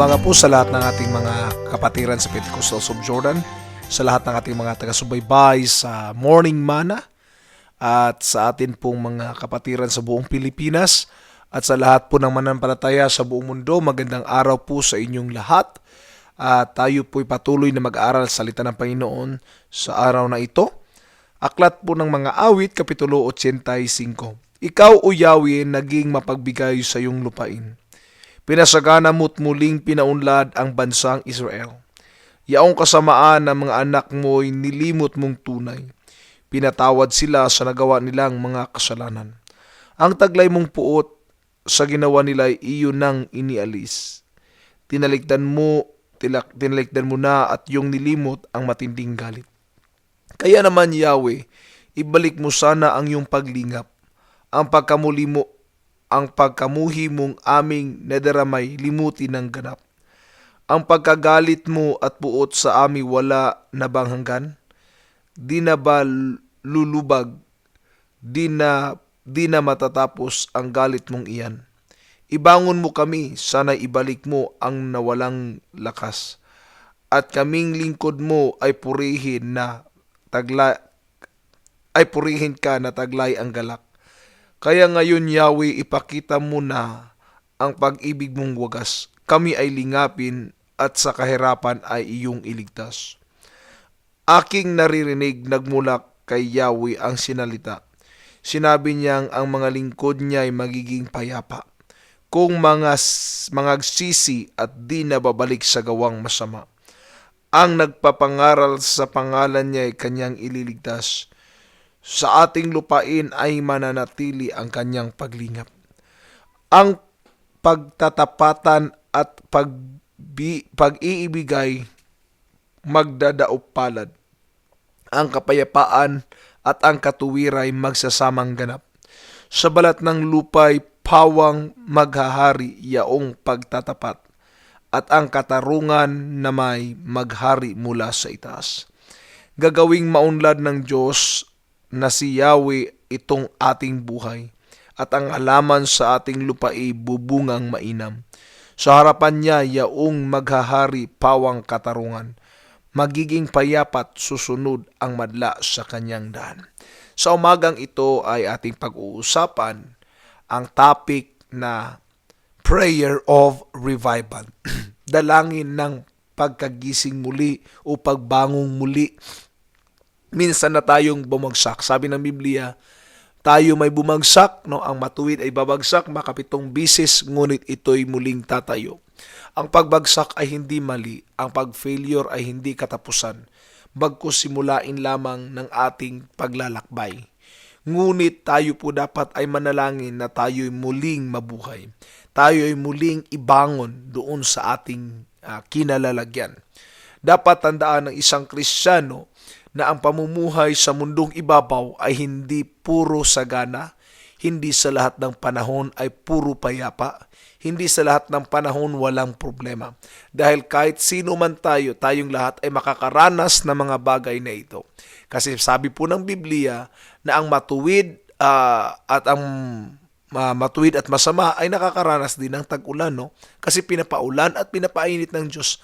umaga po sa lahat ng ating mga kapatiran sa Pentecostals of Jordan, sa lahat ng ating mga taga-subaybay sa Morning Manna, at sa atin pong mga kapatiran sa buong Pilipinas, at sa lahat po ng mananampalataya sa buong mundo. Magandang araw po sa inyong lahat. At tayo po'y patuloy na mag-aaral sa salita ng Panginoon sa araw na ito. Aklat po ng mga awit, Kapitulo 85. Ikaw, O Yahweh, naging mapagbigay sa iyong lupain. Pinasagana mo't muling pinaunlad ang bansang Israel. Yaong kasamaan ng mga anak mo'y nilimot mong tunay. Pinatawad sila sa nagawa nilang mga kasalanan. Ang taglay mong puot sa ginawa nila'y iyo nang inialis. Tinalikdan mo na at iyong nilimot ang matinding galit. Kaya naman, Yahweh, ibalik mo sana ang iyong paglingap, ang pagkamuhi mong aming nadaramay limutin ng ganap. Ang pagkagalit mo at puot sa amin wala na bang hanggan? Di na ba lulubag? Di na matatapos ang galit mong iyan? Ibangon mo kami, sana ibalik mo ang nawalang lakas. At kaming lingkod mo ay purihin ka na taglay ang galak. Kaya ngayon, Yahweh, ipakita mo na ang pag-ibig mong wagas. Kami ay lingapin at sa kahirapan ay iyong iligtas. Aking naririnig nagmula kay Yahweh ang sinalita. Sinabi niyang ang mga lingkod niya ay magiging payapa kung mangagsisi at di nababalik sa gawang masama. Ang nagpapangaral sa pangalan niya ay kanyang ililigtas. Sa ating lupain ay mananatili ang kanyang paglingap. Ang pagtatapatan at pag-iibigay magdadaop palad. Ang kapayapaan at ang katuwiray magsasamang ganap. Sa balat ng lupay pawang maghahari yaong pagtatapat at ang katarungan na may maghari mula sa itaas. Gagawing maunlad ng Diyos na si Yahweh itong ating buhay at ang halaman sa ating lupai bubungang mainam. Sa harapan niya yaong maghahari pawang katarungan. Magiging payapat susunod ang madla sa kanyang daan. Sa umagang ito ay ating pag-uusapan ang topic na Prayer of Revival. Dalangin ng pagkagising muli o pagbangong muli. Minsan na tayong bumagsak. Sabi ng Biblia, tayo may bumagsak, no? Ang matuwid ay babagsak makapitong bisis, ngunit ito'y muling tatayo. Ang pagbagsak ay hindi mali, ang pag-failure ay hindi katapusan, bagkus simulain lamang ng ating paglalakbay. Ngunit tayo po dapat ay manalangin na tayo'y muling mabuhay. Tayo'y muling ibangon doon sa ating kinalalagyan. Dapat tandaan ng isang Kristiyano na ang pamumuhay sa mundong ibabaw ay hindi puro sagana, hindi sa lahat ng panahon ay puro payapa, hindi sa lahat ng panahon walang problema. Dahil kahit sino man tayo, tayong lahat ay makakaranas ng mga bagay na ito. Kasi sabi po ng Biblia na ang matuwid at masama ay nakakaranas din ng tag-ulan, no? Kasi pinapaulan at pinapainit ng Diyos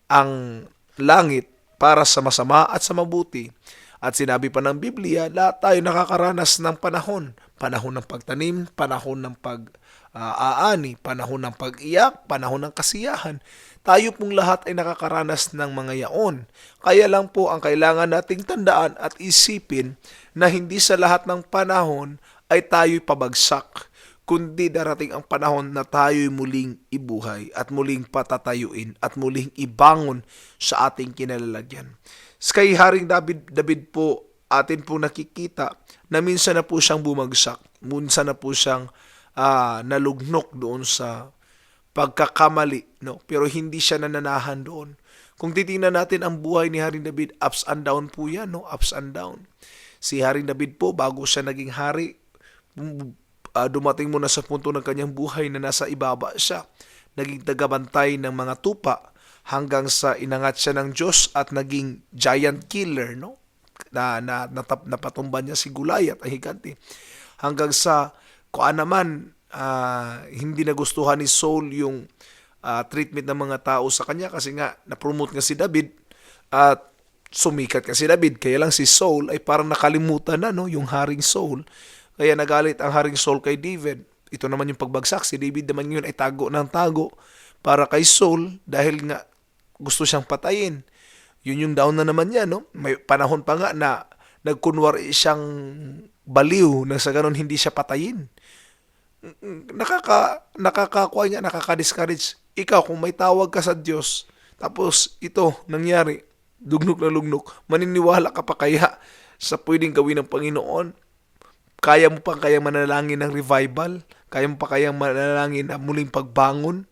ang langit para sa masama at sa mabuti. At sinabi pa ng Biblia, lahat tayo nakakaranas ng panahon. Panahon ng pagtanim, panahon ng pag-aani, panahon ng pag-iyak, panahon ng kasiyahan. Tayo pong lahat ay nakakaranas ng mga yaon. Kaya lang po ang kailangan nating tandaan at isipin na hindi sa lahat ng panahon ay tayo'y pabagsak, kundi darating ang panahon na tayo'y muling ibuhay at muling patatayuin at muling ibangon sa ating kinalalagyan. Kay Haring David po, atin po nakikita na minsan na po siyang bumagsak, minsan na po siyang nalugnok doon sa pagkakamali, no? Pero hindi siya nananahan doon. Kung titingnan natin ang buhay ni Haring David, ups and down po yan, no? Ups and down. Si Haring David po, bago siya naging hari, dumating muna sa punto ng kanyang buhay na nasa ibaba siya. Naging tagabantay ng mga tupa hanggang sa inangat siya ng Diyos at naging giant killer, no? Napatumba niya si Goliath, ang higante. Hanggang sa hindi nagustuhan ni Saul yung treatment ng mga tao sa kanya kasi nga na-promote nga si David at sumikat nga si David. Kaya lang si Saul ay parang nakalimutan na, no, yung Haring Saul. Kaya nagalit ang Haring Saul kay David. Ito naman yung pagbagsak. Si David naman yun ay tago ng tago para kay Saul dahil nga gusto siyang patayin. Yun yung down na naman niya, no? May panahon pa nga na nagkunwari siyang baliw na sa ganun hindi siya patayin. Nakakakuha niya, nakaka-discourage. Ikaw, kung may tawag ka sa Diyos, tapos ito, nangyari, lugnok na lugnok, maniniwala ka pa kaya sa pwedeng gawin ng Panginoon? Kaya mo pa kaya manalangin ng revival? Kaya mo pa kaya manalangin na muling pagbangon?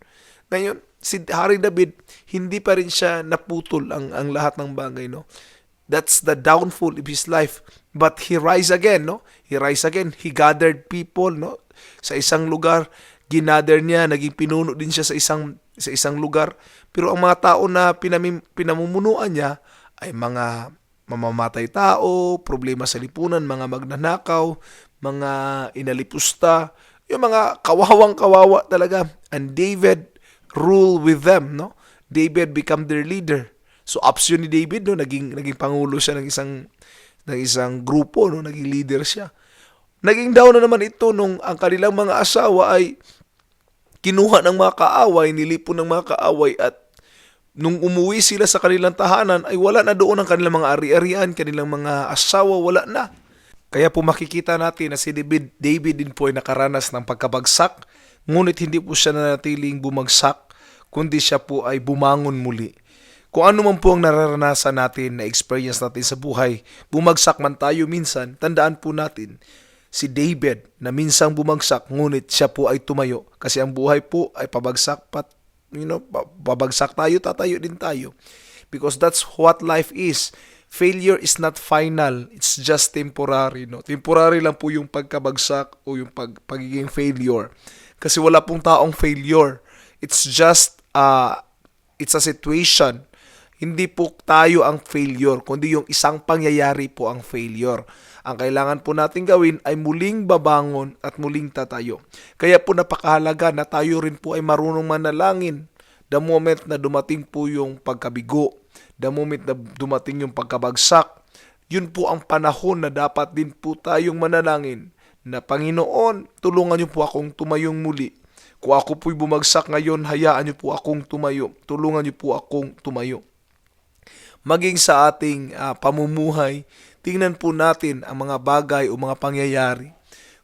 Ngayon, si Hari David, hindi pa rin siya naputol ang lahat ng bagay, no? That's the downfall of his life. But he rise again, no? He rise again. He gathered people, no? Sa isang lugar, ginather niya, naging pinuno din siya sa isang lugar. Pero ang mga tao na pinamumunuan niya ay mga mamamatay tao, problema sa lipunan, mga magnanakaw, mga inalipusta, yung mga kawawang-kawawa talaga. And David rule with them, no? David become their leader. So option ni David, no, naging pangulo siya ng isang grupo, no, naging leader siya. Naging down na naman ito nung ang kanilang mga asawa ay kinuha ng mga kaaway, nilipon ng mga kaaway at nung umuwi sila sa kanilang tahanan ay wala na doon ang kanilang mga ari-arian, kanilang mga asawa, wala na. Kaya po makikita natin na si David din po ay nakaranas ng pagkabagsak, ngunit hindi po siya nanatiling bumagsak, kundi siya po ay bumangon muli. Kung ano man po ang nararanasan natin, na experience natin sa buhay, bumagsak man tayo minsan, tandaan po natin, si David na minsang bumagsak, ngunit siya po ay tumayo. Kasi ang buhay po ay pabagsak, pabagsak tayo, tatayo din tayo. Because that's what life is. Failure is not final. It's just temporary. No? Temporary lang po yung pagkabagsak o yung pagiging failure. Kasi wala pong taong failure. It's just, it's a situation. Hindi po tayo ang failure, kundi yung isang pangyayari po ang failure. Ang kailangan po natin gawin ay muling babangon at muling tatayo. Kaya po napakahalaga na tayo rin po ay marunong manalangin. The moment na dumating po yung pagkabigo, the moment na dumating yung pagkabagsak, yun po ang panahon na dapat din po tayong manalangin na Panginoon, tulungan niyo po akong tumayong muli. Kung ako po'y bumagsak ngayon, hayaan niyo po akong tumayo. Tulungan niyo po akong tumayo. Maging sa ating pamumuhay, tingnan po natin ang mga bagay o mga pangyayari.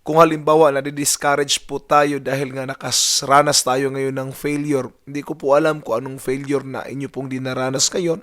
Kung halimbawa na-discourage po tayo dahil nga nakaranas tayo ngayon ng failure, hindi ko po alam kung anong failure na inyo pong dinaranas ngayon.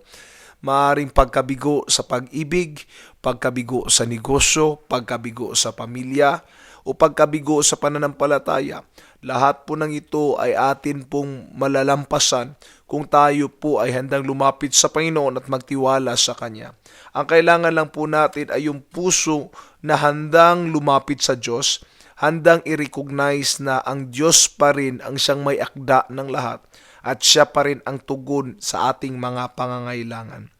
Maaring pagkabigo sa pag-ibig, pagkabigo sa negosyo, pagkabigo sa pamilya, o pagkabigo sa pananampalataya. Lahat po ng ito ay atin pong malalampasan kung tayo po ay handang lumapit sa Panginoon at magtiwala sa Kanya. Ang kailangan lang po natin ay yung puso na handang lumapit sa Diyos, handang i-recognize na ang Diyos pa rin ang siyang may akda ng lahat at siya pa rin ang tugon sa ating mga pangangailangan.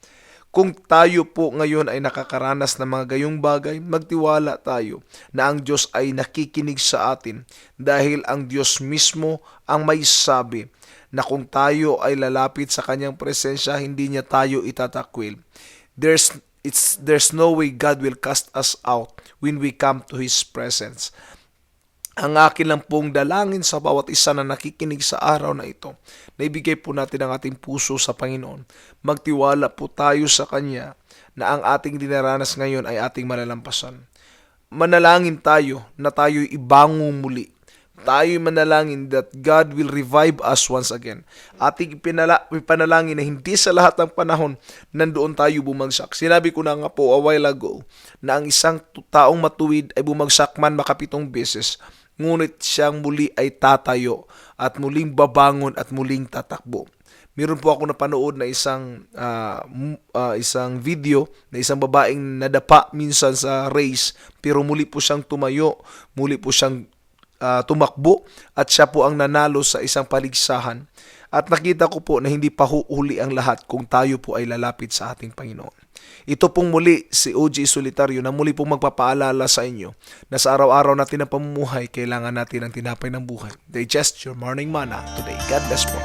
Kung tayo po ngayon ay nakakaranas ng mga gayong bagay, magtiwala tayo na ang Diyos ay nakikinig sa atin dahil ang Diyos mismo ang may sabi na kung tayo ay lalapit sa Kanyang presensya, hindi niya tayo itatakwil. There's no way God will cast us out when we come to His presence. Ang akin lang pong dalangin sa bawat isa na nakikinig sa araw na ito, na ibigay po natin ang ating puso sa Panginoon. Magtiwala po tayo sa Kanya na ang ating dinaranas ngayon ay ating malalampasan. Manalangin tayo na tayo'y ibangon muli. Tayo'y manalangin that God will revive us once again. Ating panalangin na hindi sa lahat ng panahon nandoon tayo bumagsak. Sinabi ko na nga po a while ago na ang isang taong matuwid ay bumagsak man makapitong beses, ngunit siyang muli ay tatayo at muling babangon at muling tatakbo. Meron po ako napanood na isang video na isang babaeng nadapa minsan sa race pero muli po siyang tumayo, muli po siyang tumakbo at siya po ang nanalo sa isang paligsahan. At nakita ko po na hindi pa huli ang lahat kung tayo po ay lalapit sa ating Panginoon. Ito pong muli si OG Solitario na muli pong magpapaalala sa inyo na sa araw-araw natin na pamumuhay, kailangan natin ang tinapay ng buhay. Digest your morning manna today. God bless po.